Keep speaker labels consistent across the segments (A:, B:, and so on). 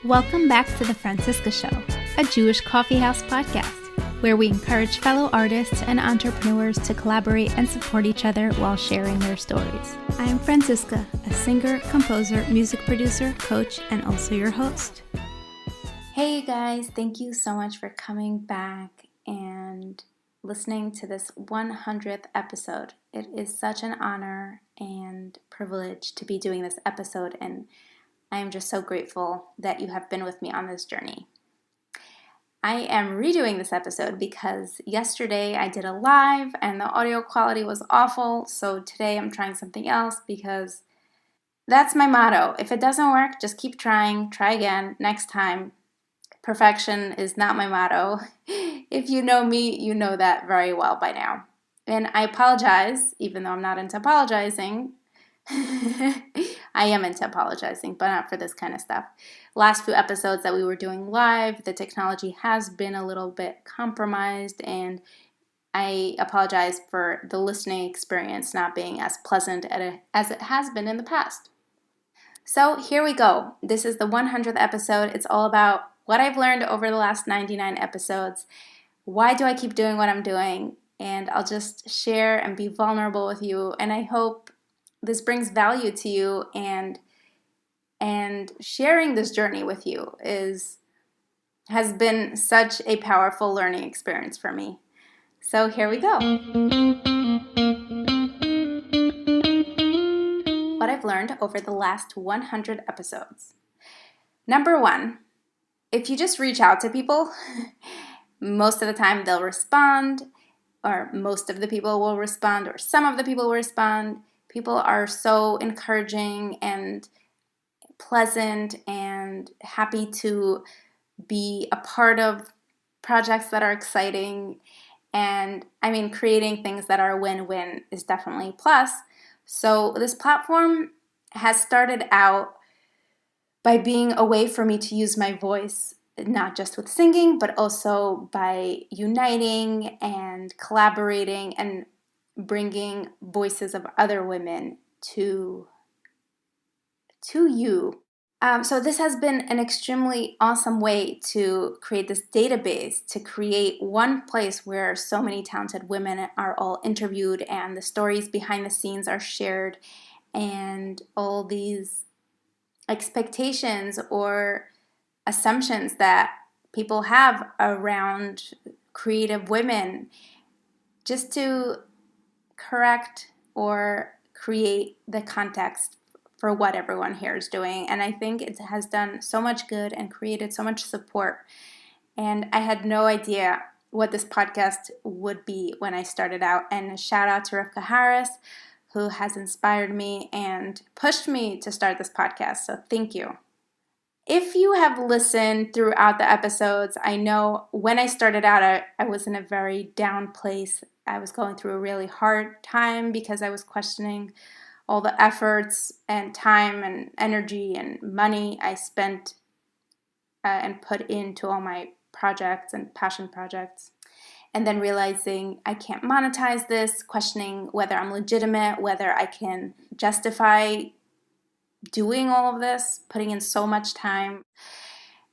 A: Welcome back to The Francisca Show, a Jewish coffeehouse podcast, where we encourage fellow artists and entrepreneurs to collaborate and support each other while sharing their stories. I am Francisca, a singer, composer, music producer, coach, and also your host. Hey guys, thank you so much for coming back and listening to this 100th episode. It is such an honor and privilege to be doing this episode, and I am just so grateful that you have been with me on this journey. I am redoing this episode because yesterday I did a live and the audio quality was awful, so today I'm trying something else because that's my motto. If it doesn't work, just keep trying, try again, next time. Perfection is not my motto. If you know me, you know that very well by now. And I apologize, even though I'm not into apologizing. I am into apologizing, but not for this kind of stuff. Last few episodes that we were doing live, the technology has been a little bit compromised, and I apologize for the listening experience not being as pleasant as it has been in the past. So here we go. This is the 100th episode. It's all about what I've learned over the last 99 episodes. Why do I keep doing what I'm doing? And I'll just share and be vulnerable with you, and I hope this brings value to you, and sharing this journey with you has been such a powerful learning experience for me. So here we go. What I've learned over the last 100 episodes. Number one, if you just reach out to people, most of the time they'll respond, or most of the people will respond, or some of the people will respond. People are so encouraging and pleasant and happy to be a part of projects that are exciting. And I mean, creating things that are win-win is definitely a plus. So this platform has started out by being a way for me to use my voice, not just with singing, but also by uniting and collaborating and bringing voices of other women to you. So this has been an extremely awesome way to create this database, to create one place where so many talented women are all interviewed and the stories behind the scenes are shared, and all these expectations or assumptions that people have around creative women, just to correct or create the context for what everyone here is doing. And I think it has done so much good and created so much support. And I had no idea what this podcast would be when I started out. And a shout out to Rifka Harris, who has inspired me and pushed me to start this podcast. So thank you. If you have listened throughout the episodes, I know when I started out, I was in a very down place. I was going through a really hard time because I was questioning all the efforts and time and energy and money I spent and put into all my projects and passion projects. And then realizing I can't monetize this, questioning whether I'm legitimate, whether I can justify doing all of this, putting in so much time,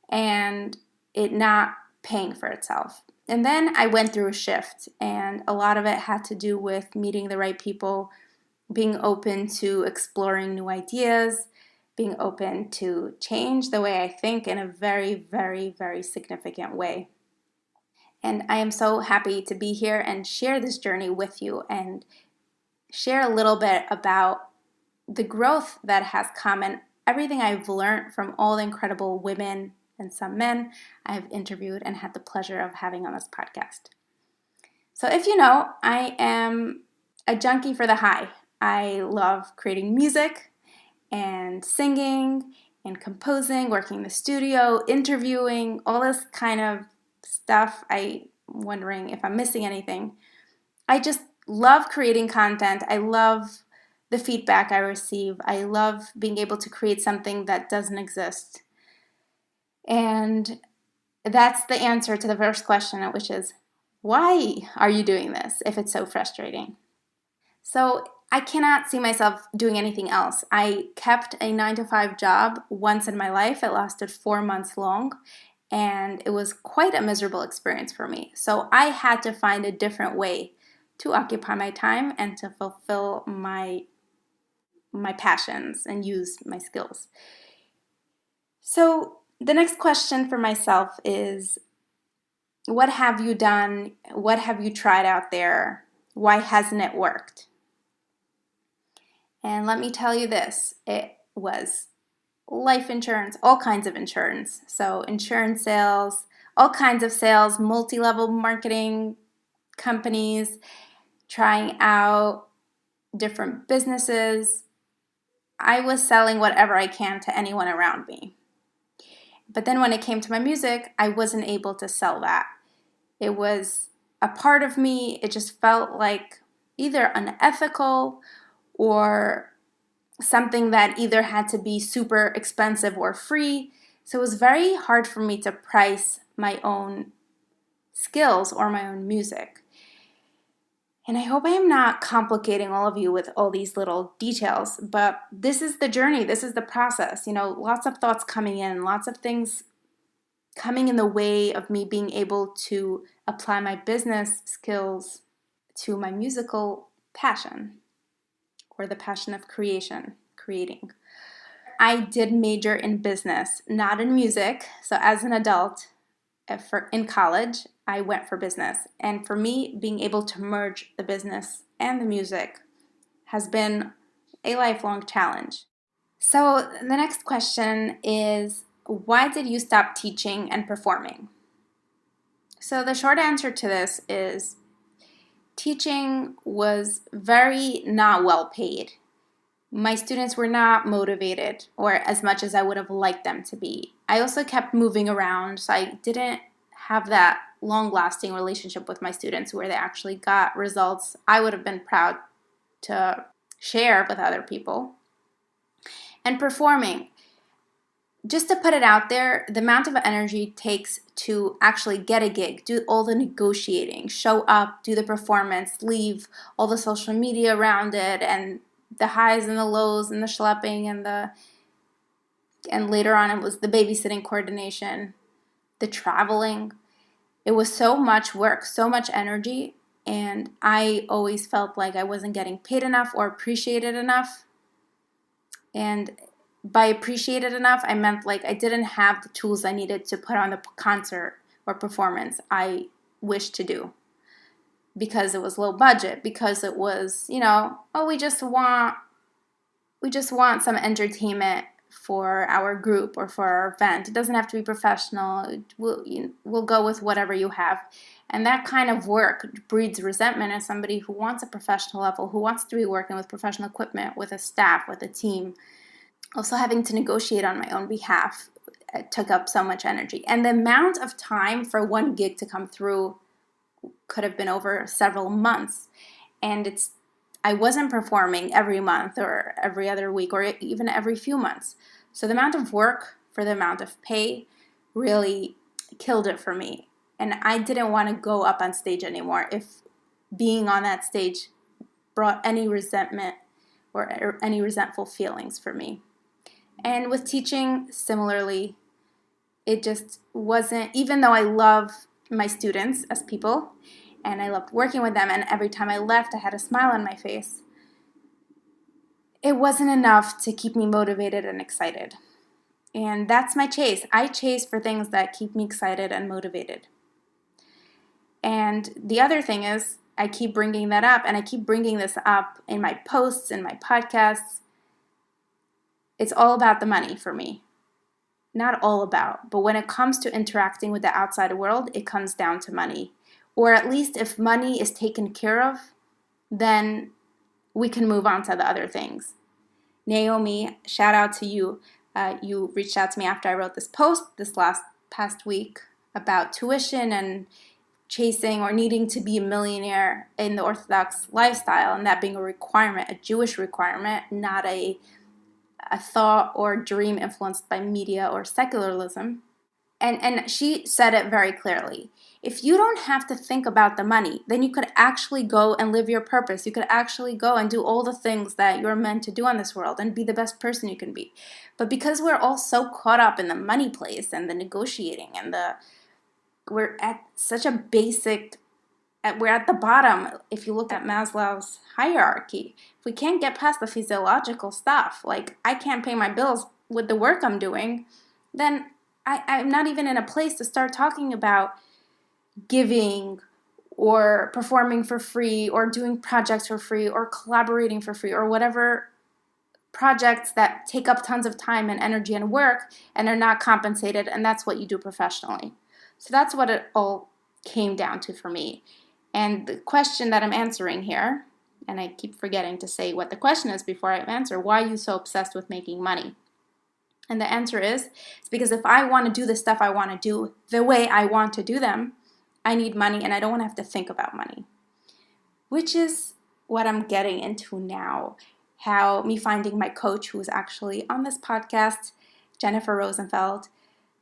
A: and it not paying for itself. And then I went through a shift, and a lot of it had to do with meeting the right people, being open to exploring new ideas, being open to change the way I think in a very, very, very significant way. And I am so happy to be here and share this journey with you and share a little bit about the growth that has come and everything I've learned from all the incredible women and some men I've interviewed and had the pleasure of having on this podcast. So if you know, I am a junkie for the high. I love creating music and singing and composing, working in the studio, interviewing, all this kind of stuff. I'm wondering if I'm missing anything. I just love creating content. I love the feedback I receive. I love being able to create something that doesn't exist. And that's the answer to the first question, which is, why are you doing this if it's so frustrating? So I cannot see myself doing anything else. I kept a 9 to 5 job once in my life. It lasted 4 months long, and it was quite a miserable experience for me. So I had to find a different way to occupy my time and to fulfill my passions and use my skills. So the next question for myself is, what have you done? What have you tried out there? Why hasn't it worked? And let me tell you this, it was life insurance, all kinds of insurance. So insurance sales, all kinds of sales, multi-level marketing companies, trying out different businesses. I was selling whatever I can to anyone around me. But then when it came to my music, I wasn't able to sell that. It was a part of me. It just felt like either unethical or something that either had to be super expensive or free. So it was very hard for me to price my own skills or my own music. And I hope I am not complicating all of you with all these little details, but this is the journey, this is the process. Lots of thoughts coming in, lots of things coming in the way of me being able to apply my business skills to my musical passion, or the passion of creating. I did major in business, not in music. So as an adult, in college, I went for business. And for me, being able to merge the business and the music has been a lifelong challenge. So the next question is, why did you stop teaching and performing? So the short answer to this is, teaching was very not well paid. My students were not motivated or as much as I would have liked them to be. I also kept moving around, so I didn't have that long-lasting relationship with my students where they actually got results I would have been proud to share with other people. And performing, just to put it out there, the amount of energy it takes to actually get a gig, do all the negotiating, show up, do the performance, leave all the social media around it, and the highs and the lows and the schlepping and later on it was the babysitting coordination, the traveling. It was so much work, so much energy, and I always felt like I wasn't getting paid enough or appreciated enough. And by appreciated enough, I meant like I didn't have the tools I needed to put on the concert or performance I wished to do, because it was low budget, because it was, we just want some entertainment for our group or for our event. It doesn't have to be professional. We'll go with whatever you have. And that kind of work breeds resentment as somebody who wants a professional level, who wants to be working with professional equipment, with a staff, with a team. Also having to negotiate on my own behalf took up so much energy. And the amount of time for one gig to come through could have been over several months. And I wasn't performing every month or every other week or even every few months. So the amount of work for the amount of pay really killed it for me. And I didn't want to go up on stage anymore if being on that stage brought any resentment or any resentful feelings for me. And with teaching, similarly, it just wasn't, even though I love my students as people, and I loved working with them, and every time I left, I had a smile on my face, it wasn't enough to keep me motivated and excited. And that's my chase. I chase for things that keep me excited and motivated. And the other thing is, I keep bringing that up, and I keep bringing this up in my posts, in my podcasts. It's all about the money for me. Not all about, but when it comes to interacting with the outside world, it comes down to money. Or at least if money is taken care of, then we can move on to the other things. Naomi, shout out to you. You reached out to me after I wrote this post this past week about tuition and chasing or needing to be a millionaire in the Orthodox lifestyle, and that being a requirement, a Jewish requirement, not a thought or dream influenced by media or secularism. And she said it very clearly. If you don't have to think about the money, then you could actually go and live your purpose. You could actually go and do all the things that you're meant to do on this world and be the best person you can be. But because we're all so caught up in the money place and the negotiating and we're at such a basic, we're at the bottom. If you look at Maslow's hierarchy, if we can't get past the physiological stuff, like I can't pay my bills with the work I'm doing, then I'm not even in a place to start talking about giving or performing for free or doing projects for free or collaborating for free or whatever projects that take up tons of time and energy and work and are not compensated, and that's what you do professionally. So that's what it all came down to for me. And the question that I'm answering here, and I keep forgetting to say what the question is before I answer, why are you so obsessed with making money? And the answer is, it's because if I want to do the stuff I want to do the way I want to do them, I need money and I don't want to have to think about money. Which is what I'm getting into now. How me finding my coach, who is actually on this podcast, Jennifer Rosenfeld,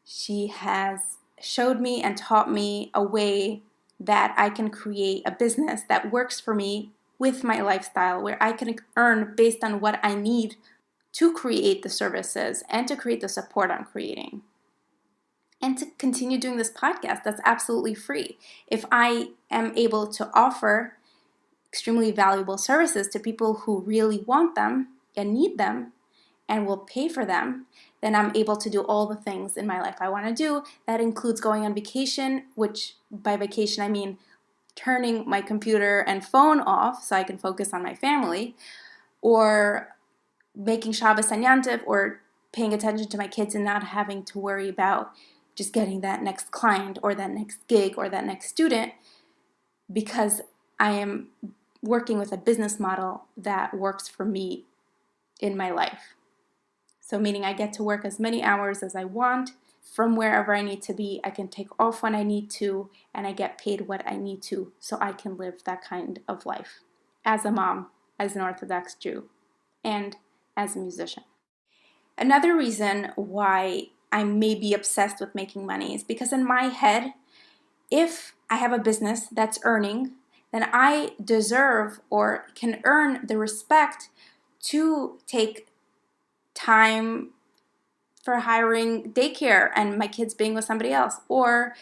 A: she has showed me and taught me a way that I can create a business that works for me with my lifestyle, where I can earn based on what I need to create the services and to create the support I'm creating. And to continue doing this podcast that's absolutely free. If I am able to offer extremely valuable services to people who really want them and need them and will pay for them, then I'm able to do all the things in my life I want to do. That includes going on vacation, which by vacation I mean turning my computer and phone off so I can focus on my family, or making Shabbos and Yantiv, or paying attention to my kids and not having to worry about just getting that next client or that next gig or that next student, because I am working with a business model that works for me in my life. So meaning I get to work as many hours as I want from wherever I need to be. I can take off when I need to, and I get paid what I need to so I can live that kind of life as a mom, as an Orthodox Jew, and as a musician. Another reason why I may be obsessed with making money is because in my head, if I have a business that's earning, then I deserve or can earn the respect to take time for hiring daycare and my kids being with somebody else, or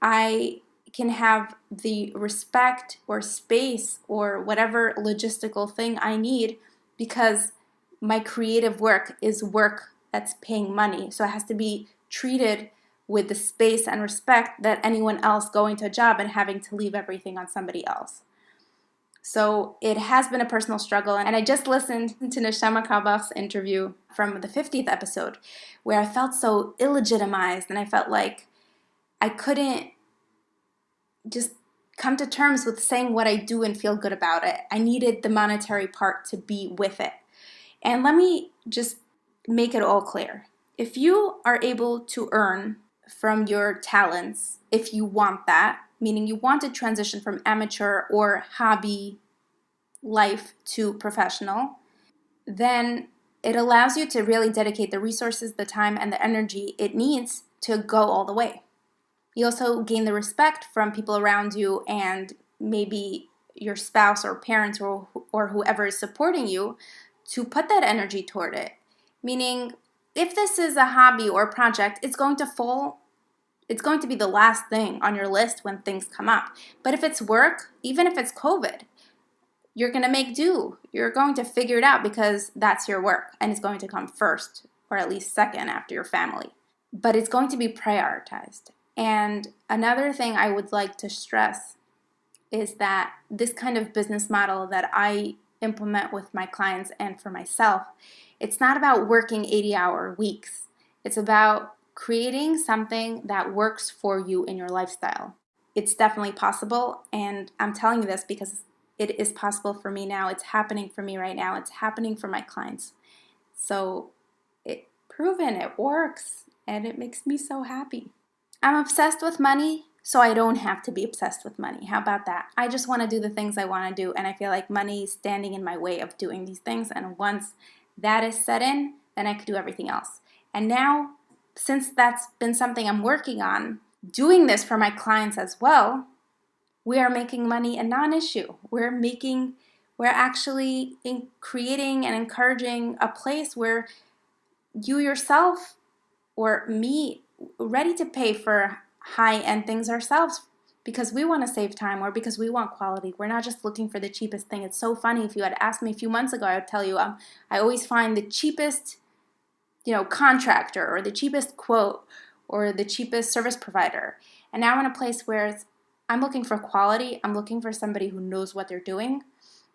A: I can have the respect or space or whatever logistical thing I need because my creative work is work that's paying money. So it has to be treated with the space and respect that anyone else going to a job and having to leave everything on somebody else. So it has been a personal struggle. And I just listened to Neshama Kabach's interview from the 50th episode, where I felt so illegitimized and I felt like I couldn't just come to terms with saying what I do and feel good about it. I needed the monetary part to be with it. And let me just make it all clear. If you are able to earn from your talents, if you want that, meaning you want to transition from amateur or hobby life to professional, then it allows you to really dedicate the resources, the time, and the energy it needs to go all the way. You also gain the respect from people around you and maybe your spouse or parents or whoever is supporting you to put that energy toward it. Meaning, if this is a hobby or a project, it's going to be the last thing on your list when things come up. But if it's work, even if it's COVID, you're going to make do. You're going to figure it out because that's your work and it's going to come first or at least second after your family. But it's going to be prioritized. And another thing I would like to stress is that this kind of business model that I implement with my clients and for myself, it's not about working 80-hour weeks. It's about creating something that works for you in your lifestyle. It's definitely possible, and I'm telling you this because it is possible for me now. It's happening for me right now. It's happening for my clients. So it's proven, it works, and it makes me so happy. I'm obsessed with money, so I don't have to be obsessed with money. How about that? I just want to do the things I want to do, and I feel like money is standing in my way of doing these things, and once that is set in, then I could do everything else. And now since that's been something I'm working on, doing this for my clients as well, we are making money a non-issue. We're actually creating and encouraging a place where you yourself or me ready to pay for high-end things ourselves because we want to save time or because we want quality. We're not just looking for the cheapest thing. It's so funny. If you had asked me a few months ago, I would tell you I always find the cheapest, contractor or the cheapest quote or the cheapest service provider. And now I'm in a place where I'm looking for quality. I'm looking for somebody who knows what they're doing.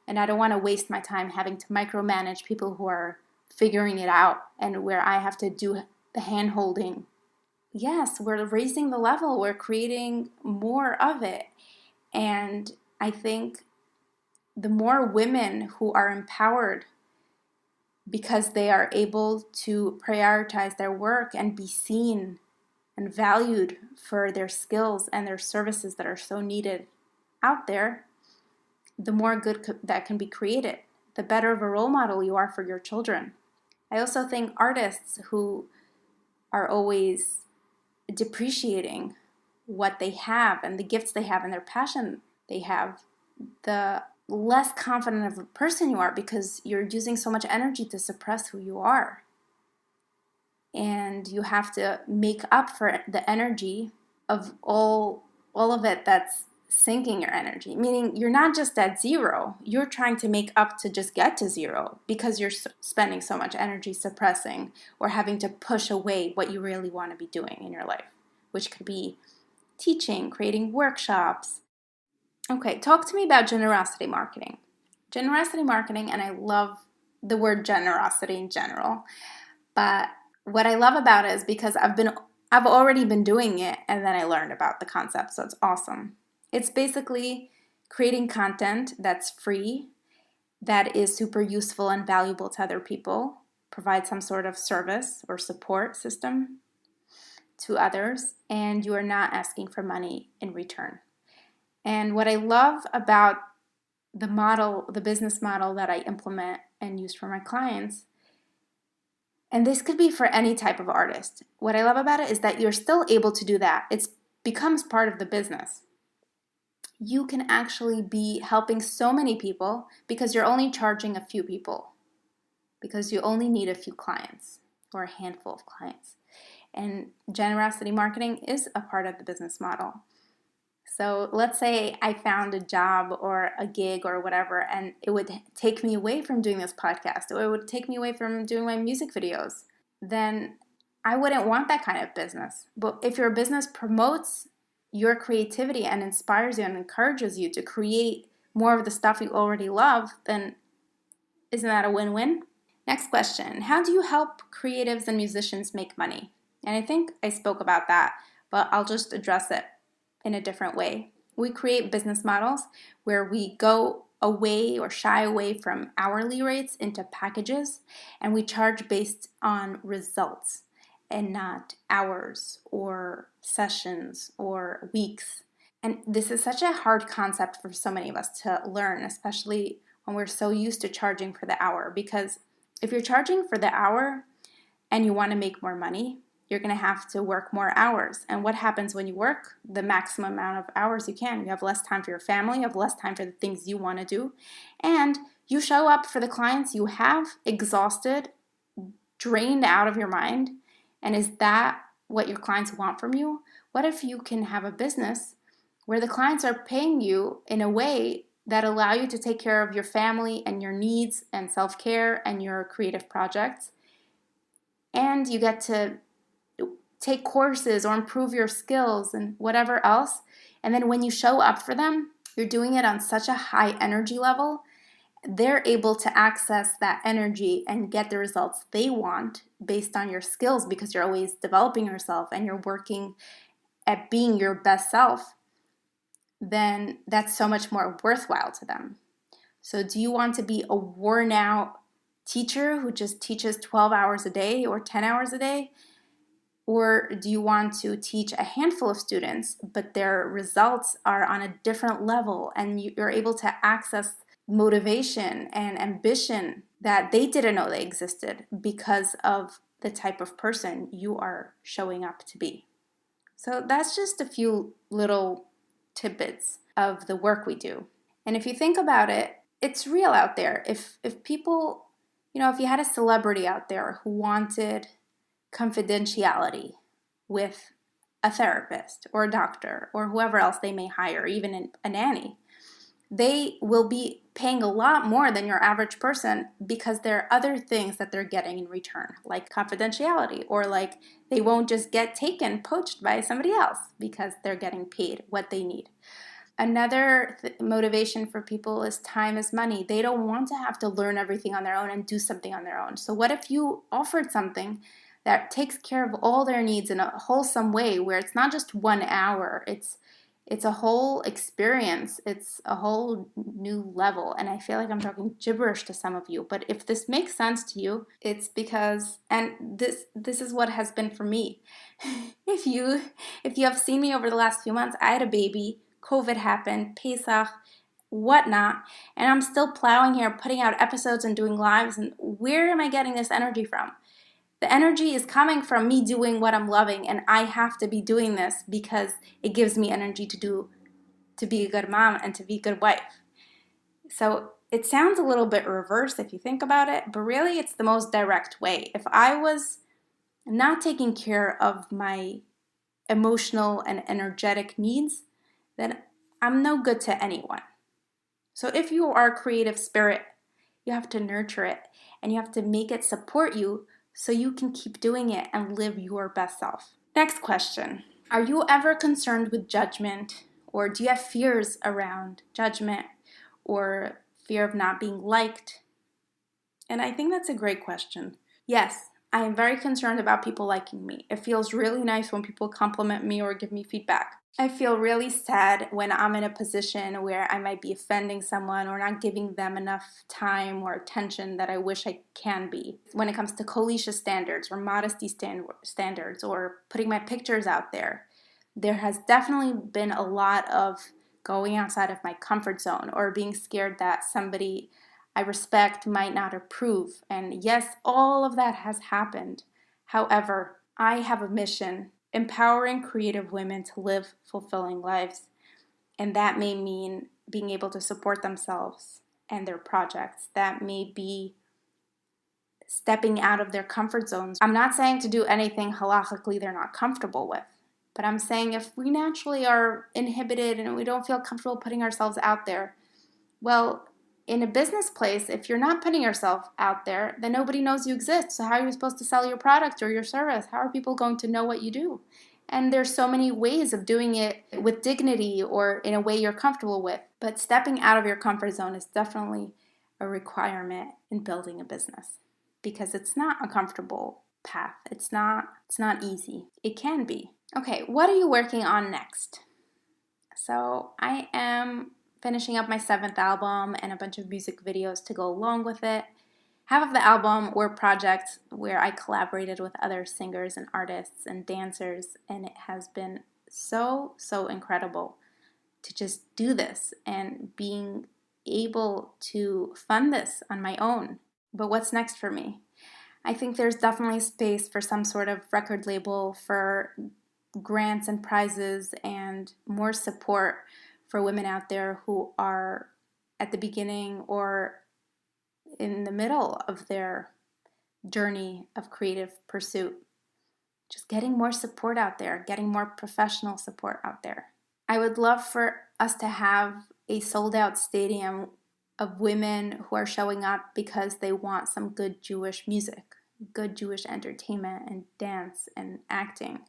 A: And I don't want to waste my time having to micromanage people who are figuring it out and where I have to do the hand holding. Yes, we're raising the level. We're creating more of it. And I think the more women who are empowered because they are able to prioritize their work and be seen and valued for their skills and their services that are so needed out there, the more good that can be created, the better of a role model you are for your children. I also think artists who are always depreciating what they have and the gifts they have and their passion they have, the less confident of a person you are because you're using so much energy to suppress who you are. And you have to make up for the energy of all of it that's sinking your energy. Meaning you're not just at zero, you're trying to make up to just get to zero because you're spending so much energy suppressing or having to push away what you really want to be doing in your life, which could be teaching, creating workshops. Okay, talk to me about generosity marketing. Generosity marketing, and I love the word generosity in general, but what I love about it is because I've already been doing it and then I learned about the concept, so it's awesome. It's basically creating content that's free, that is super useful and valuable to other people, provide some sort of service or support system to others, and you are not asking for money in return. And what I love about the business model that I implement and use for my clients, and this could be for any type of artist, what I love about it is that you're still able to do that. It becomes part of the business. You can actually be helping so many people because you're only charging a few people, because you only need a few clients or a handful of clients. And generosity marketing is a part of the business model. So let's say I found a job or a gig or whatever, and it would take me away from doing this podcast, or it would take me away from doing my music videos. Then I wouldn't want that kind of business. But if your business promotes your creativity and inspires you and encourages you to create more of the stuff you already love, then isn't that a win-win? Next question. How do you help creatives and musicians make money? And I think I spoke about that, but I'll just address it in a different way. We create business models where we go away or shy away from hourly rates into packages, and we charge based on results and not hours or sessions or weeks. And this is such a hard concept for so many of us to learn, especially when we're so used to charging for the hour. Because if you're charging for the hour and you want to make more money, you're going to have to work more hours. And what happens when you work the maximum amount of hours you can? You have less time for your family, you have less time for the things you want to do, and you show up for the clients you have exhausted, drained out of your mind. And is that what your clients want from you? What if you can have a business where the clients are paying you in a way that allow you to take care of your family and your needs and self-care and your creative projects, and you get to take courses or improve your skills and whatever else. And then when you show up for them, you're doing it on such a high energy level, they're able to access that energy and get the results they want based on your skills because you're always developing yourself and you're working at being your best self. Then that's so much more worthwhile to them. So do you want to be a worn out teacher who just teaches 12 hours a day or 10 hours a day? Or do you want to teach a handful of students, but their results are on a different level and you're able to access motivation and ambition that they didn't know they existed because of the type of person you are showing up to be. So that's just a few little tidbits of the work we do. And if you think about it, it's real out there. If people, if you had a celebrity out there who wanted confidentiality with a therapist or a doctor or whoever else they may hire, even a nanny, they will be paying a lot more than your average person because there are other things that they're getting in return, like confidentiality, or like they won't just get poached by somebody else because they're getting paid what they need. Another motivation for people is time is money. They don't want to have to learn everything on their own and do something on their own. So what if you offered something that takes care of all their needs in a wholesome way, where it's not just 1 hour, it's a whole experience. It's a whole new level. And I feel like I'm talking gibberish to some of you, but if this makes sense to you, it's because, and this is what has been for me. If you have seen me over the last few months, I had a baby, COVID happened, Pesach, whatnot, and I'm still plowing here, putting out episodes and doing lives. And where am I getting this energy from? The energy is coming from me doing what I'm loving, and I have to be doing this because it gives me energy to be a good mom and to be a good wife. So it sounds a little bit reversed if you think about it, but really it's the most direct way. If I was not taking care of my emotional and energetic needs, then I'm no good to anyone. So if you are a creative spirit, you have to nurture it and you have to make it support you so you can keep doing it and live your best self. Next question. Are you ever concerned with judgment, or do you have fears around judgment or fear of not being liked? And I think that's a great question. Yes, I am very concerned about people liking me. It feels really nice when people compliment me or give me feedback. I feel really sad when I'm in a position where I might be offending someone or not giving them enough time or attention that I wish I can be. When it comes to Kolisha standards or modesty standards or putting my pictures out there has definitely been a lot of going outside of my comfort zone or being scared that somebody I respect might not approve. And yes, all of that has happened. However, I have a mission: empowering creative women to live fulfilling lives. And that may mean being able to support themselves and their projects. That may be stepping out of their comfort zones. I'm not saying to do anything halachically they're not comfortable with, but I'm saying if we naturally are inhibited and we don't feel comfortable putting ourselves out there, well, in a business place, if you're not putting yourself out there, then nobody knows you exist. So how are you supposed to sell your product or your service? How are people going to know what you do? And there's so many ways of doing it with dignity or in a way you're comfortable with. But stepping out of your comfort zone is definitely a requirement in building a business, because it's not a comfortable path. It's not easy. It can be. Okay, what are you working on next? So I am finishing up my 7th album and a bunch of music videos to go along with it. Half of the album were projects where I collaborated with other singers and artists and dancers, and it has been so incredible to just do this and being able to fund this on my own. But what's next for me? I think there's definitely space for some sort of record label, for grants and prizes, and more support for women out there who are at the beginning or in the middle of their journey of creative pursuit. Just getting more support out there, getting more professional support out there. I would love for us to have a sold-out stadium of women who are showing up because they want some good Jewish music, good Jewish entertainment and dance and acting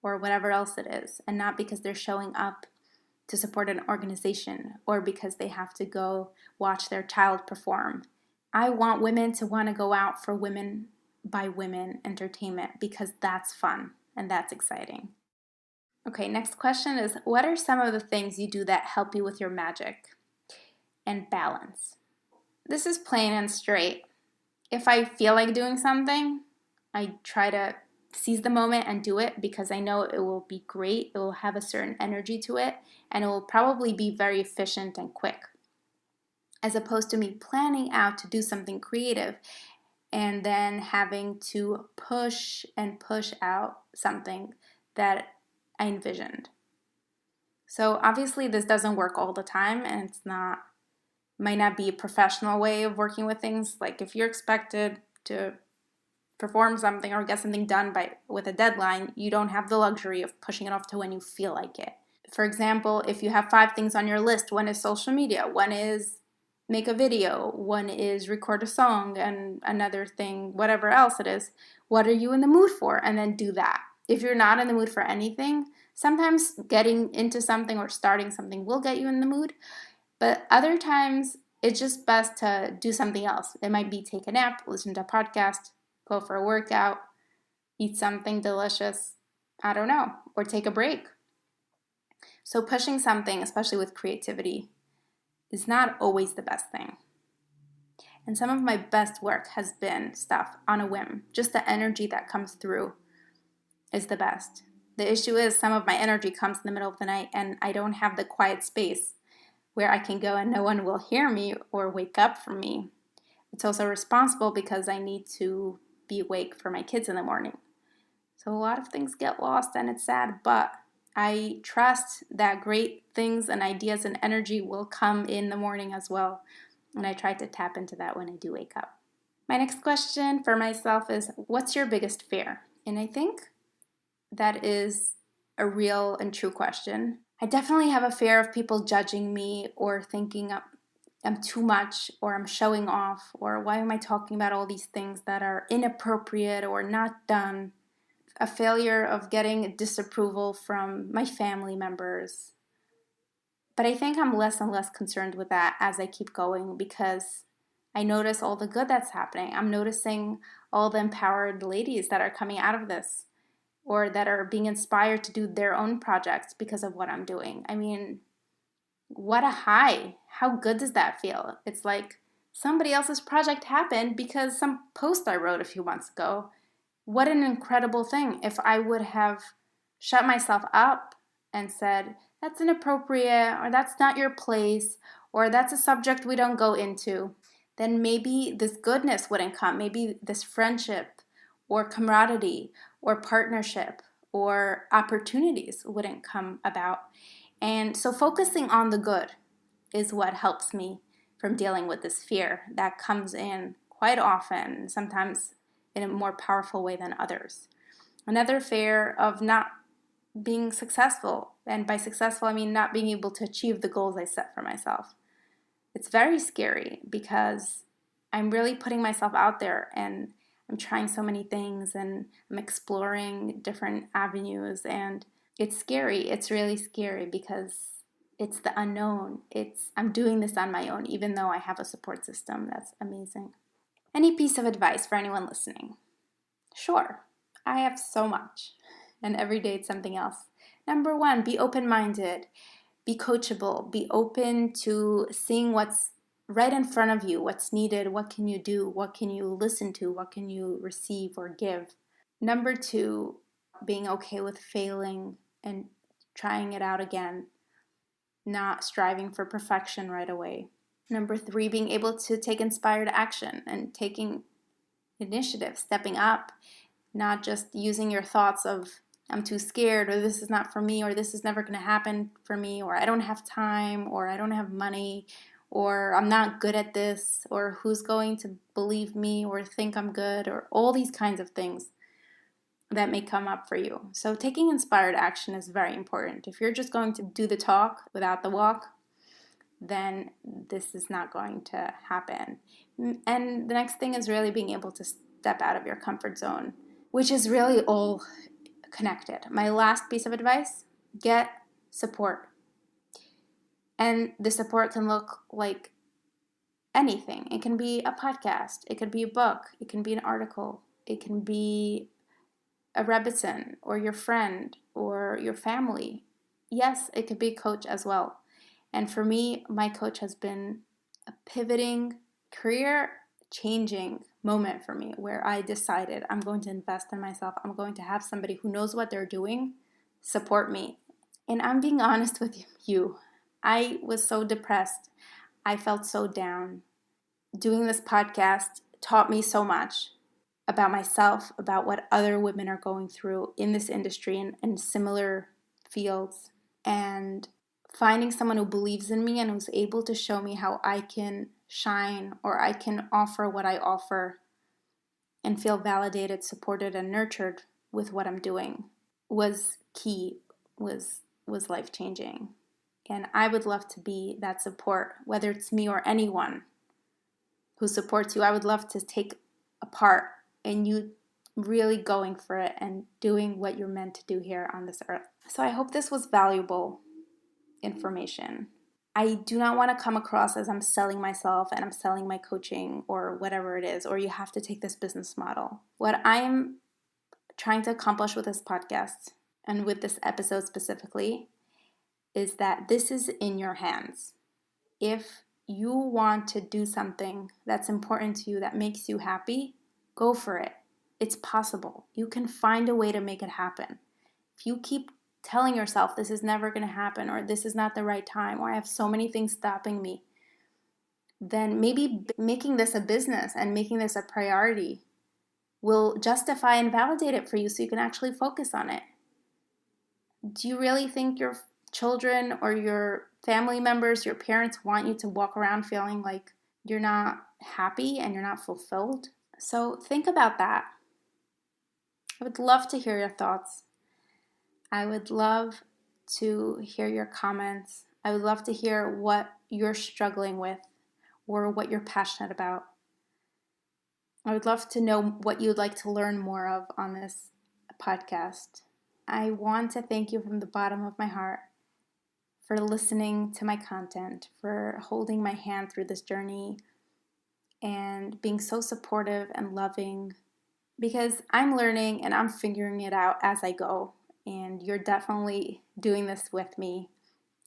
A: or whatever else it is, and not because they're showing up to support an organization or because they have to go watch their child perform. I want women to want to go out for women by women entertainment because that's fun and that's exciting. Okay, next question is, what are some of the things you do that help you with your magic and balance? This is plain and straight. If I feel like doing something, I try to seize the moment and do it because I know it will be great. It will have a certain energy to it, and it will probably be very efficient and quick. As opposed to me planning out to do something creative and then having to push and push out something that I envisioned. So obviously this doesn't work all the time, and might not be a professional way of working with things. Like if you're expected to perform something or get something done with a deadline, you don't have the luxury of pushing it off to when you feel like it. For example, if you have 5 things on your list, one is social media, one is make a video, one is record a song, and another thing, whatever else it is, what are you in the mood for? And then do that. If you're not in the mood for anything, sometimes getting into something or starting something will get you in the mood, but other times it's just best to do something else. It might be take a nap, listen to a podcast, go for a workout, eat something delicious, I don't know, or take a break. So pushing something, especially with creativity, is not always the best thing. And some of my best work has been stuff on a whim. Just the energy that comes through is the best. The issue is some of my energy comes in the middle of the night and I don't have the quiet space where I can go and no one will hear me or wake up from me. It's also responsible because I need to be awake for my kids in the morning. So a lot of things get lost and it's sad, but I trust that great things and ideas and energy will come in the morning as well. And I try to tap into that when I do wake up. My next question for myself is, what's your biggest fear? And I think that is a real and true question. I definitely have a fear of people judging me or thinking I'm too much or I'm showing off or why am I talking about all these things that are inappropriate or not done. A failure of getting disapproval from my family members. But I think I'm less and less concerned with that as I keep going because I notice all the good that's happening. I'm noticing all the empowered ladies that are coming out of this or that are being inspired to do their own projects because of what I'm doing. I mean, what a high. How good does that feel? It's like somebody else's project happened because some post I wrote a few months ago. What an incredible thing. If I would have shut myself up and said, that's inappropriate, or that's not your place, or that's a subject we don't go into, then maybe this goodness wouldn't come. Maybe this friendship or camaraderie or partnership or opportunities wouldn't come about. And so focusing on the good is what helps me from dealing with this fear that comes in quite often, sometimes in a more powerful way than others. Another fear of not being successful, and by successful I mean not being able to achieve the goals I set for myself. It's very scary because I'm really putting myself out there and I'm trying so many things and I'm exploring different avenues, and it's scary. It's really scary because it's the unknown. I'm doing this on my own, even though I have a support system that's amazing. Any piece of advice for anyone listening? Sure, I have so much, and every day it's something else. Number 1, be open-minded, be coachable, be open to seeing what's right in front of you, what's needed, what can you do, what can you listen to, what can you receive or give. Number 2, being okay with failing and trying it out again, not striving for perfection right away. Number 3, being able to take inspired action and taking initiative, stepping up, not just using your thoughts of I'm too scared, or this is not for me, or this is never going to happen for me, or I don't have time, or I don't have money, or I'm not good at this, or who's going to believe me or think I'm good, or all these kinds of things that may come up for you. So taking inspired action is very important. If you're just going to do the talk without the walk, then this is not going to happen. And the next thing is really being able to step out of your comfort zone, which is really all connected. My last piece of advice, get support. And the support can look like anything. It can be a podcast, it could be a book, it can be an article, it can be a rebbitzin or your friend or your family. Yes, it could be a coach as well. And for me, my coach has been a pivoting, career-changing moment for me where I decided I'm going to invest in myself. I'm going to have somebody who knows what they're doing support me. And I'm being honest with you. I was so depressed. I felt so down. Doing this podcast taught me so much about myself, about what other women are going through in this industry and in similar fields. And finding someone who believes in me and who's able to show me how I can shine or I can offer what I offer and feel validated, supported, and nurtured with what I'm doing was key, was life-changing. And I would love to be that support, whether it's me or anyone who supports you. I would love to take a part in you really going for it and doing what you're meant to do here on this earth. So I hope this was valuable information. I do not want to come across as I'm selling myself and I'm selling my coaching or whatever it is, or you have to take this business model. What I am trying to accomplish with this podcast and with this episode specifically is that this is in your hands. If you want to do something that's important to you, that makes you happy, go for it. It's possible. You can find a way to make it happen. If you keep telling yourself this is never going to happen, or this is not the right time, or I have so many things stopping me, then maybe making this a business and making this a priority will justify and validate it for you so you can actually focus on it. Do you really think your children or your family members, your parents want you to walk around feeling like you're not happy and you're not fulfilled? So think about that. I would love to hear your thoughts. I would love to hear your comments. I would love to hear what you're struggling with or what you're passionate about. I would love to know what you'd like to learn more of on this podcast. I want to thank you from the bottom of my heart for listening to my content, for holding my hand through this journey, and being so supportive and loving, because I'm learning and I'm figuring it out as I go. And you're definitely doing this with me,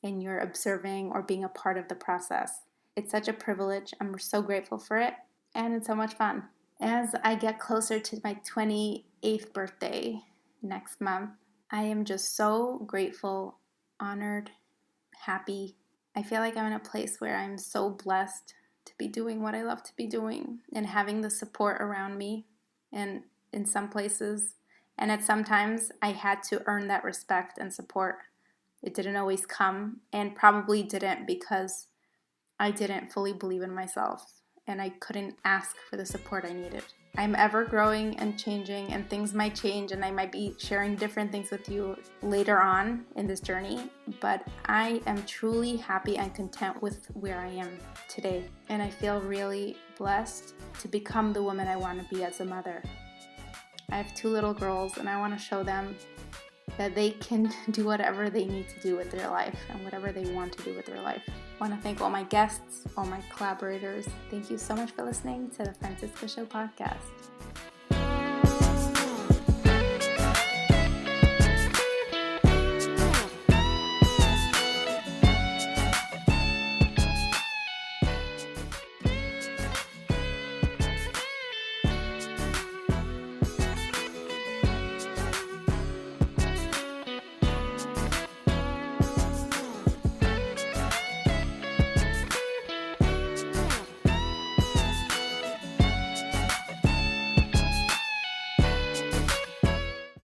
A: and you're observing or being a part of the process. It's such a privilege. I'm so grateful for it, and it's so much fun. As I get closer to my 28th birthday next month, I am just so grateful, honored, happy. I feel like I'm in a place where I'm so blessed to be doing what I love to be doing and having the support around me. And in some places, and at some times, I had to earn that respect and support. It didn't always come, and probably didn't because I didn't fully believe in myself and I couldn't ask for the support I needed. I'm ever growing and changing, and things might change, and I might be sharing different things with you later on in this journey, but I am truly happy and content with where I am today, and I feel really blessed to become the woman I want to be as a mother. I have 2 little girls, and I want to show them that they can do whatever they need to do with their life and whatever they want to do with their life. I want to thank all my guests, all my collaborators. Thank you so much for listening to the Francisca Show podcast.